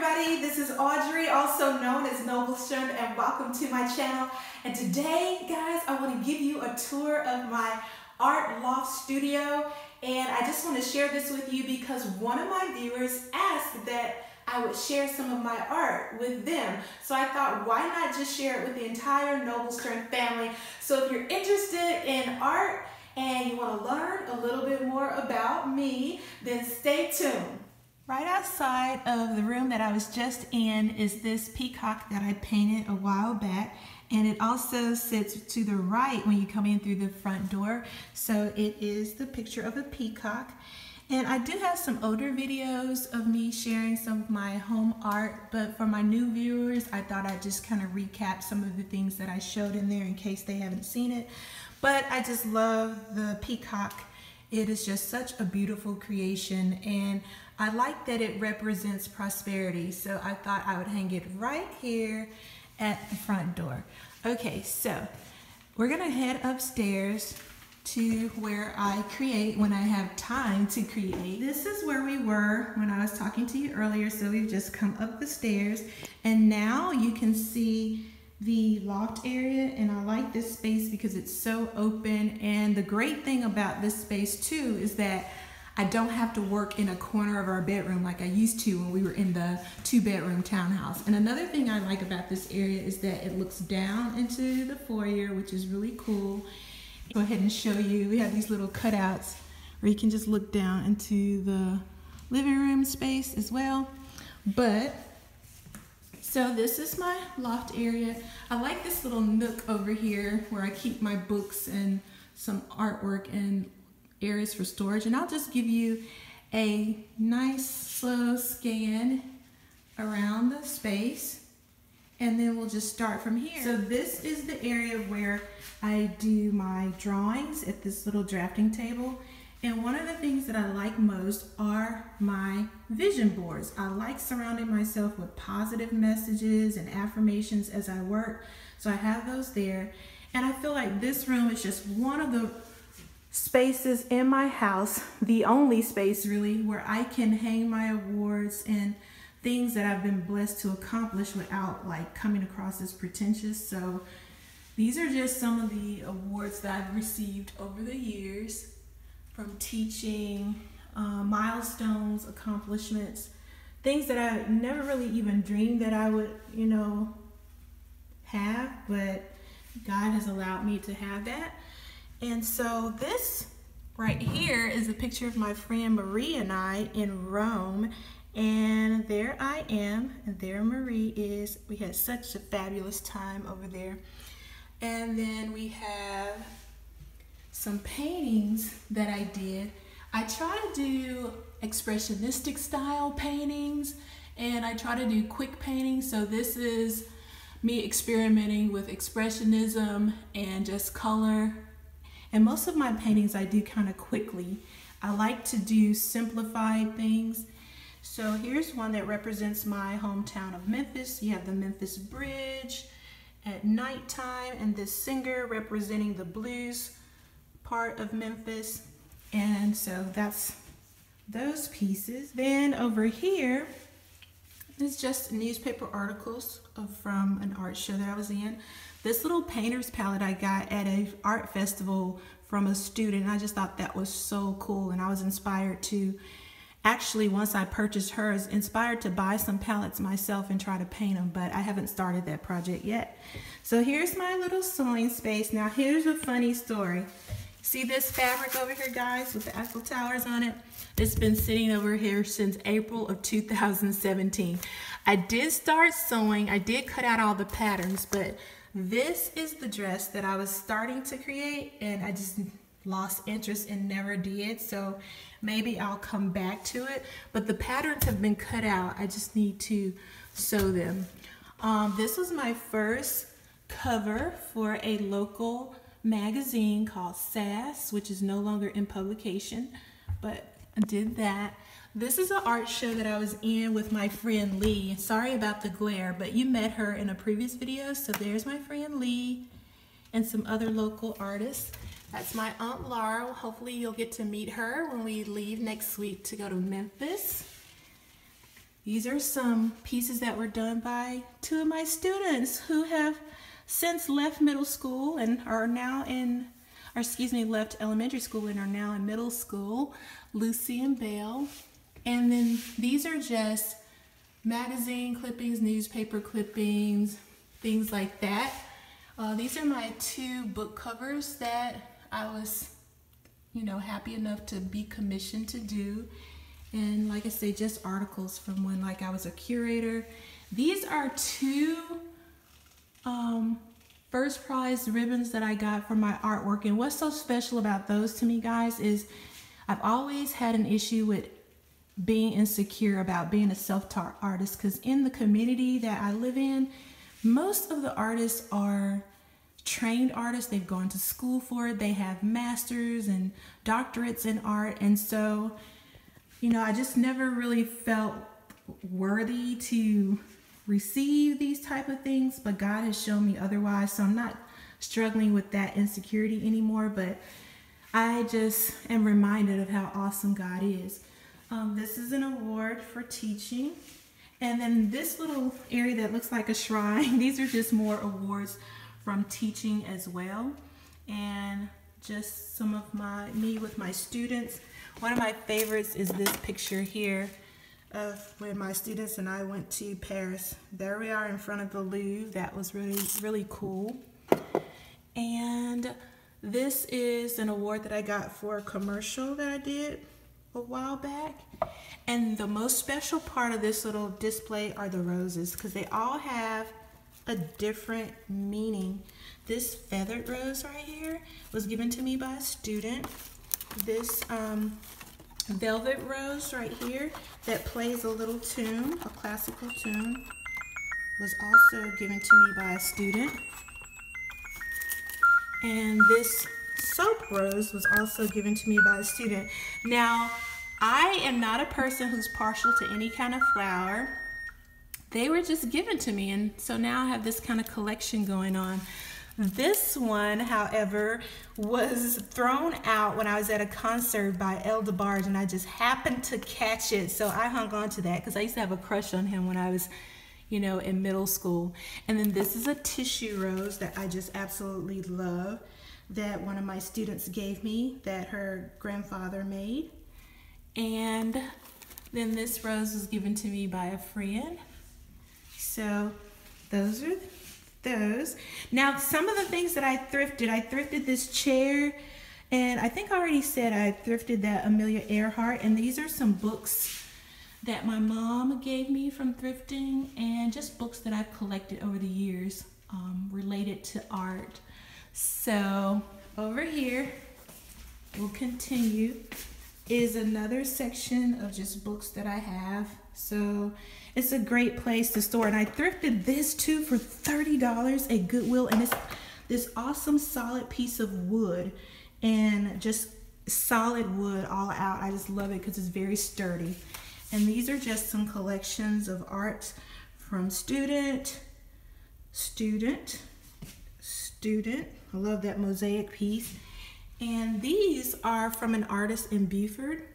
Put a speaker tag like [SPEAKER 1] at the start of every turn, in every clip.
[SPEAKER 1] everybody, this is Audrey, also known as Noble Strength, and welcome to my channel. And today, guys, I want to give you a tour of my art loft studio, and I just want to share this with you because one of my viewers asked that I would share some of my art with them. So I thought, why not just share it with the entire Noble Strength family? So if you're interested in art and you want to learn a little bit more about me, then stay tuned. Right outside of the room that I was just in is this peacock that I painted a while back, and it also sits to the right when you come in through the front door. So it is the picture of a peacock. And I do have some older videos of me sharing some of my home art, but for my new viewers, I thought I'd just kind of recap some of the things that I showed in there in case they haven't seen it. But I just love the peacock. It is just such a beautiful creation, and I like that it represents prosperity. So I thought I would hang it right here at the front door. Okay, so we're gonna head upstairs to where I create when I have time to create. This is where we were when I was talking to you earlier. So we've just come up the stairs, and now you can see the loft area, and I like this space because it's so open. And the great thing about this space too is that I don't have to work in a corner of our bedroom like I used to when we were in the 2-bedroom townhouse. And another thing I like about this area is that it looks down into the foyer, which is really cool. Go ahead and show you. We have these little cutouts where you can just look down into the living room space as well. But so this is my loft area. I like this little nook over here where I keep my books and some artwork and areas for storage. And I'll just give you a nice slow scan around the space, and then we'll just start from here. So this is the area where I do my drawings at this little drafting table. And one of the things that I like most are my vision boards. I like surrounding myself with positive messages and affirmations as I work. So I have those there. And I feel like this room is just one of the spaces in my house, the only space really, where I can hang my awards and things that I've been blessed to accomplish without like coming across as pretentious. So these are just some of the awards that I've received over the years from teaching, milestones, accomplishments, things that I never really even dreamed that I would, have, but God has allowed me to have that. And so this right here is a picture of my friend Marie and I in Rome. And there I am, and there Marie is. We had such a fabulous time over there. And then we have some paintings that I did. I try to do expressionistic style paintings, and I try to do quick paintings. So this is me experimenting with expressionism and just color. And most of my paintings I do kind of quickly. I like to do simplified things. So here's one that represents my hometown of Memphis. You have the Memphis Bridge at nighttime, and this singer representing the blues part of Memphis. And so that's those pieces. Then over here is just newspaper articles from an art show that I was in. This little painter's palette I got at an art festival from a student. I just thought that was so cool, and I was inspired to actually, once I purchased hers, inspired to buy some palettes myself and try to paint them, but I haven't started that project yet. So here's my little sewing space. Now here's a funny story. See this fabric over here, guys, with the Eiffel Towers on it? It's been sitting over here since April of 2017. I did start sewing. I did cut out all the patterns, but this is the dress that I was starting to create, and I just lost interest and never did. So maybe I'll come back to it, but the patterns have been cut out. I just need to sew them. This was my first cover for a local magazine called SAS, which is no longer in publication, but I did that. This is an art show that I was in with my friend Lee. Sorry about the glare, but you met her in a previous video. So there's my friend Lee and some other local artists. That's my Aunt Laura. Hopefully you'll get to meet her when we leave next week to go to Memphis. These are some pieces that were done by two of my students who have since left middle school and are now in, or excuse me, left elementary school and are now in middle school, Lucy and Belle. And then these are just magazine clippings, newspaper clippings, things like that. These are my two book covers that I was, happy enough to be commissioned to do. And like I say, just articles from when I was a curator. These are two first prize ribbons that I got for my artwork. And what's so special about those to me, guys, is I've always had an issue with being insecure about being a self-taught artist, because in the community that I live in, most of the artists are trained artists. They've gone to school for it. They have masters and doctorates in art. And so, I just never really felt worthy to receive these type of things, but God has shown me otherwise. So I'm not struggling with that insecurity anymore, but I just am reminded of how awesome God is. This is an award for teaching. And then this little area that looks like a shrine, these are just more awards from teaching as well. And just some of me with my students. One of my favorites is this picture here of when my students and I went to Paris. There we are in front of the Louvre. That was really, really cool. And this is an award that I got for a commercial that I did a while back. And the most special part of this little display are the roses, because they all have a different meaning. This feathered rose right here was given to me by a student. This velvet rose right here that plays a little tune, a classical tune, was also given to me by a student. And this soap rose was also given to me by a student. Now, I am not a person who's partial to any kind of flower. They were just given to me, and so now I have this kind of collection going on. This one, however, was thrown out when I was at a concert by El DeBarge, and I just happened to catch it, so I hung on to that because I used to have a crush on him when I was, in middle school. And then this is a tissue rose that I just absolutely love, that one of my students gave me, that her grandfather made. And then this rose was given to me by a friend. So those are those. Now, some of the things that I thrifted this chair, and I think I already said I thrifted that Amelia Earhart, and these are some books that my mom gave me from thrifting, and just books that I've collected over the years related to art. So over here, we'll continue, is another section of just books that I have. So it's a great place to store. And I thrifted this too for $30 at Goodwill. And it's this awesome solid piece of wood, and just solid wood all out. I just love it because it's very sturdy. And these are just some collections of art from student. I love that mosaic piece. And these are from an artist in Beaufort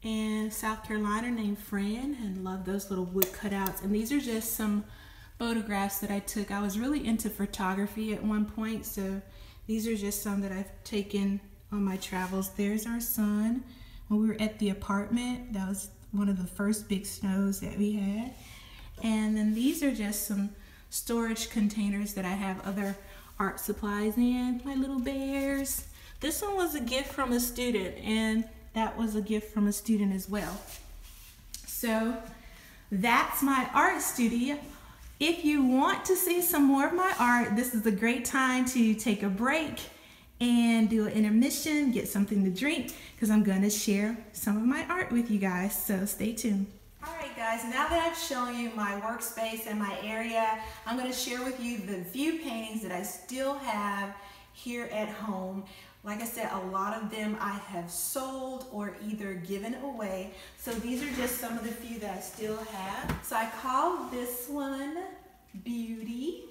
[SPEAKER 1] and South Carolina named Fran, and love those little wood cutouts. And these are just some photographs that I took. I was really into photography at one point, so these are just some that I've taken on my travels. There's our son when we were at the apartment. That was one of the first big snows that we had. And then these are just some storage containers that I have other art supplies in, my little bears. This one was a gift from a student, and that was a gift from a student as well. So that's my art studio. If you want to see some more of my art, this is a great time to take a break and do an intermission, get something to drink, because I'm going to share some of my art with you guys. So stay tuned. All right, guys, now that I've shown you my workspace and my area, I'm going to share with you the few paintings that I still have here at home. Like I said, a lot of them I have sold or either given away. So these are just some of the few that I still have. So I call this one Beauty.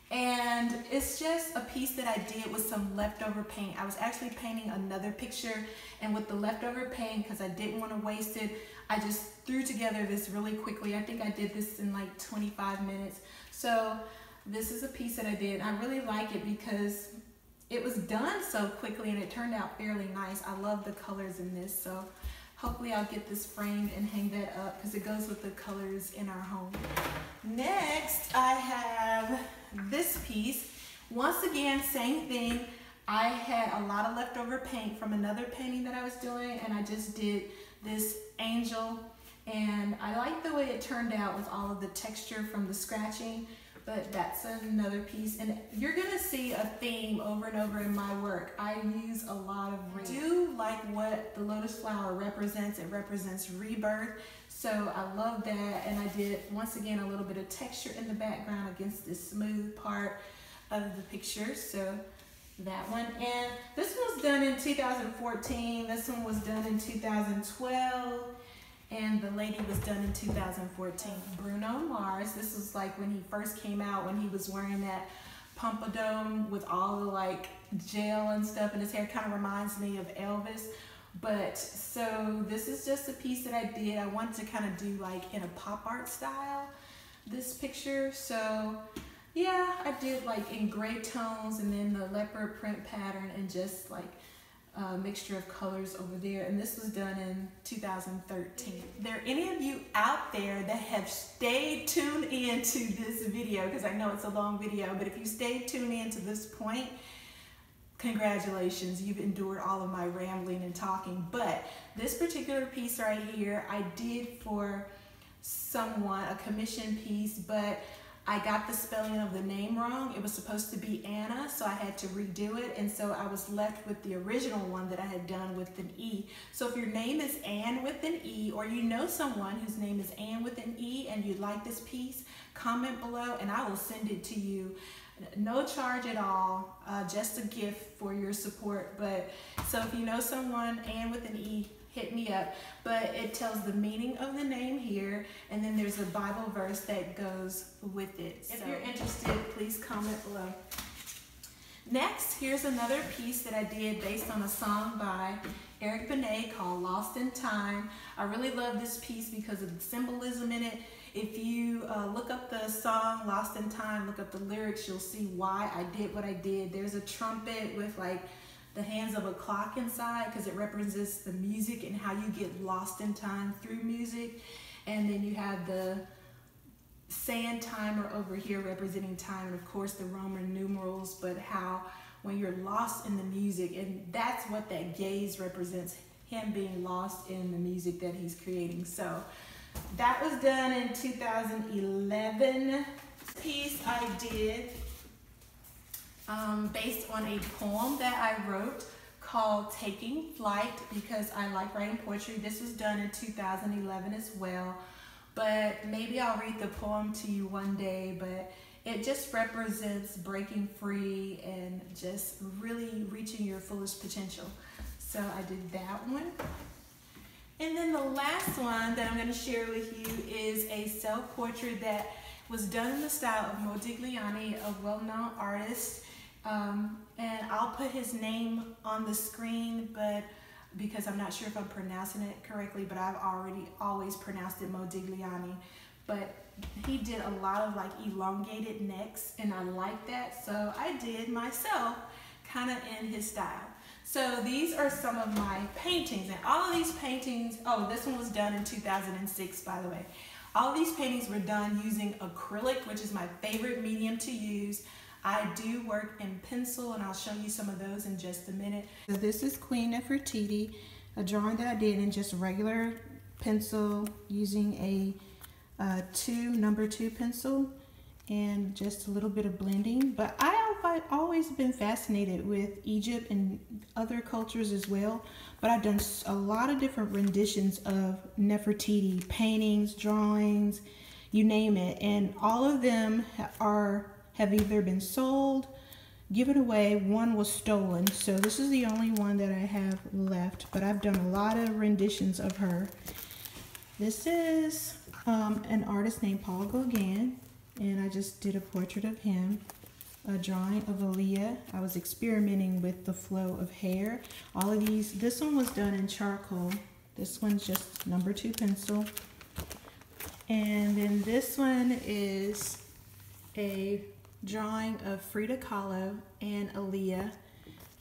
[SPEAKER 1] And it's just a piece that I did with some leftover paint. I was actually painting another picture, and with the leftover paint, because I didn't want to waste it, I just threw together this really quickly. I think I did this in like 25 minutes. So this is a piece that I did. I really like it because it was done so quickly and it turned out fairly nice. I love the colors in this, so hopefully I'll get this framed and hang that up because it goes with the colors in our home. Next, I have this piece. Once again, same thing. I had a lot of leftover paint from another painting that I was doing, and I just did this angel, and I like the way it turned out with all of the texture from the scratching, but that's another piece. And you're gonna see a theme over and over in my work. I use a lot of I do like what the lotus flower represents. It represents rebirth, so I love that. And I did, once again, a little bit of texture in the background against this smooth part of the picture. So that one, and this one was done in 2014. This one was done in 2012. And the lady was done in 2014. Bruno Mars. This was like when he first came out, when he was wearing that pompadour with all the like gel and stuff in his hair. Kind of reminds me of Elvis. But so this is just a piece that I did. I wanted to kind of do like in a pop art style, this picture. So yeah, I did like in gray tones and then the leopard print pattern and just like mixture of colors over there, and this was done in 2013. There are any of you out there that have stayed tuned in to this video, because I know it's a long video, but if you stayed tuned in to this point, congratulations, you've endured all of my rambling and talking. But this particular piece right here, I did for someone, a commission piece, but I got the spelling of the name wrong. It was supposed to be Anna, so I had to redo it, and so I was left with the original one that I had done with an E. So if your name is Ann with an E, or you know someone whose name is Ann with an E and you'd like this piece, comment below and I will send it to you. No charge at all, just a gift for your support. But so if you know someone, Ann with an E, hit me up. But it tells the meaning of the name here, and then there's a Bible verse that goes with it. So if you're interested, please comment below. Next, here's another piece that I did based on a song by Eric Benet called Lost in Time. I really love this piece because of the symbolism in it. If you look up the song Lost in Time, look up the lyrics, you'll see why I did what I did. There's a trumpet with like the hands of a clock inside because it represents the music and how you get lost in time through music. And then you have the sand timer over here representing time, and of course the Roman numerals, but how when you're lost in the music, and that's what that gaze represents, him being lost in the music that he's creating. So that was done in 2011. Piece I did based on a poem that I wrote called Taking Flight, because I like writing poetry. This was done in 2011 as well, but maybe I'll read the poem to you one day. But it just represents breaking free and just really reaching your fullest potential. So I did that one. And then the last one that I'm going to share with you is a self-portrait that was done in the style of Modigliani, a well-known artist. And I'll put his name on the screen, but because I'm not sure if I'm pronouncing it correctly, but I've always pronounced it Modigliani. But he did a lot of like elongated necks, and I like that, so I did myself kind of in his style. So these are some of my paintings, and all of these paintings, oh, this one was done in 2006, by the way. All of these paintings were done using acrylic, which is my favorite medium to use. I do work in pencil, and I'll show you some of those in just a minute. So this is Queen Nefertiti, a drawing that I did in just regular pencil using a number 2 pencil and just a little bit of blending. But I've always been fascinated with Egypt and other cultures as well. But I've done a lot of different renditions of Nefertiti, paintings, drawings, you name it. And all of them have either been sold, given away, one was stolen. So this is the only one that I have left, but I've done a lot of renditions of her. This is an artist named Paul Gauguin, and I just did a portrait of him. A drawing of Aaliyah. I was experimenting with the flow of hair. All of these, this one was done in charcoal, This one's just number 2 pencil. And then this one is a drawing of Frida Kahlo and Aaliyah,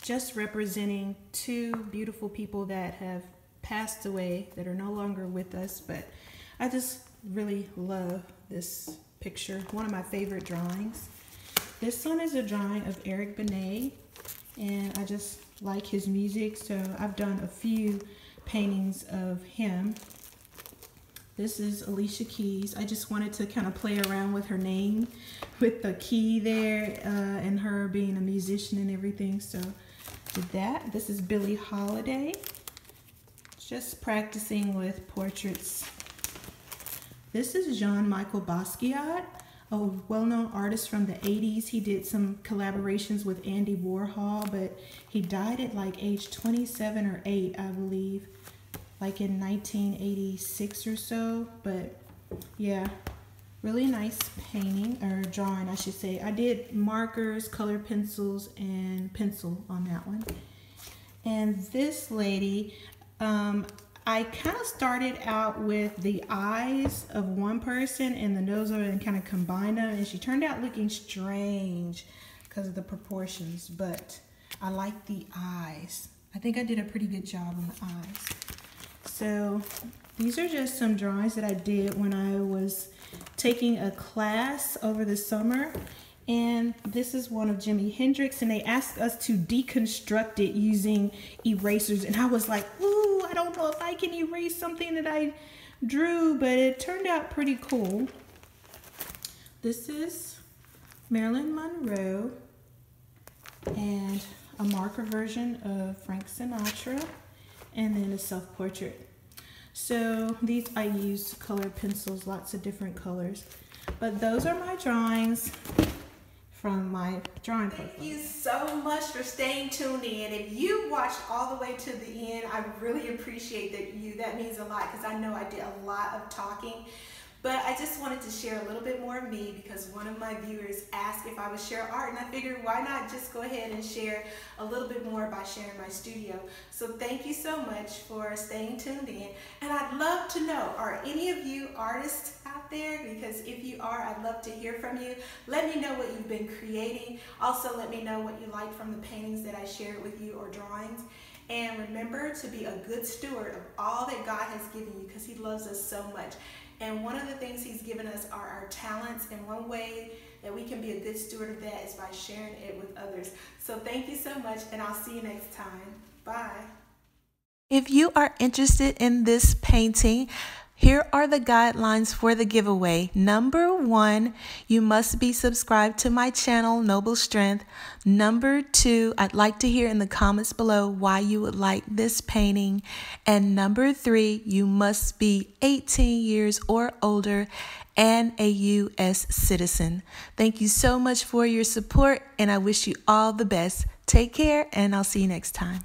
[SPEAKER 1] just representing 2 beautiful people that have passed away, that are no longer with us. But I just really love this picture, one of my favorite drawings. This one is a drawing of Eric Benet, and I just like his music, so I've done a few paintings of him. This is Alicia Keys. I just wanted to kind of play around with her name, with the key there, and her being a musician and everything, so did that. This is Billie Holiday, just practicing with portraits. This is Jean-Michel Basquiat, a well-known artist from the 80s. He did some collaborations with Andy Warhol, but he died at like age 27 or 8, I believe, like in 1986 or so. But yeah, really nice painting, or drawing I should say. I did markers, colored pencils, and pencil on that one. And this lady, I kind of started out with the eyes of one person and the nose of it and kind of combined them, and she turned out looking strange because of the proportions, but I like the eyes. I think I did a pretty good job on the eyes. So these are just some drawings that I did when I was taking a class over the summer. And this is one of Jimi Hendrix, and they asked us to deconstruct it using erasers. And I was like, ooh, I don't know if I can erase something that I drew, but it turned out pretty cool. This is Marilyn Monroe and a marker version of Frank Sinatra, and then a self-portrait. So these I used colored pencils, lots of different colors. But those are my drawings from my drawing profile. Thank you so much for staying tuned in. If you watched all the way to the end, I really appreciate that means a lot, because I know I did a lot of talking. But I just wanted to share a little bit more of me, because one of my viewers asked if I would share art, and I figured why not just go ahead and share a little bit more by sharing my studio. So thank you so much for staying tuned in. And I'd love to know, are any of you artists out there? Because if you are, I'd love to hear from you. Let me know what you've been creating. Also, let me know what you like from the paintings that I shared with you, or drawings. And remember to be a good steward of all that God has given you, because He loves us so much. And one of the things He's given us are our talents, and one way that we can be a good steward of that is by sharing it with others. So thank you so much, and I'll see you next time. Bye. If you are interested in this painting, here are the guidelines for the giveaway. Number 1, you must be subscribed to my channel, Noble Strength. Number 2, I'd like to hear in the comments below why you would like this painting. And number 3, you must be 18 years or older and a U.S. citizen. Thank you so much for your support, and I wish you all the best. Take care, and I'll see you next time.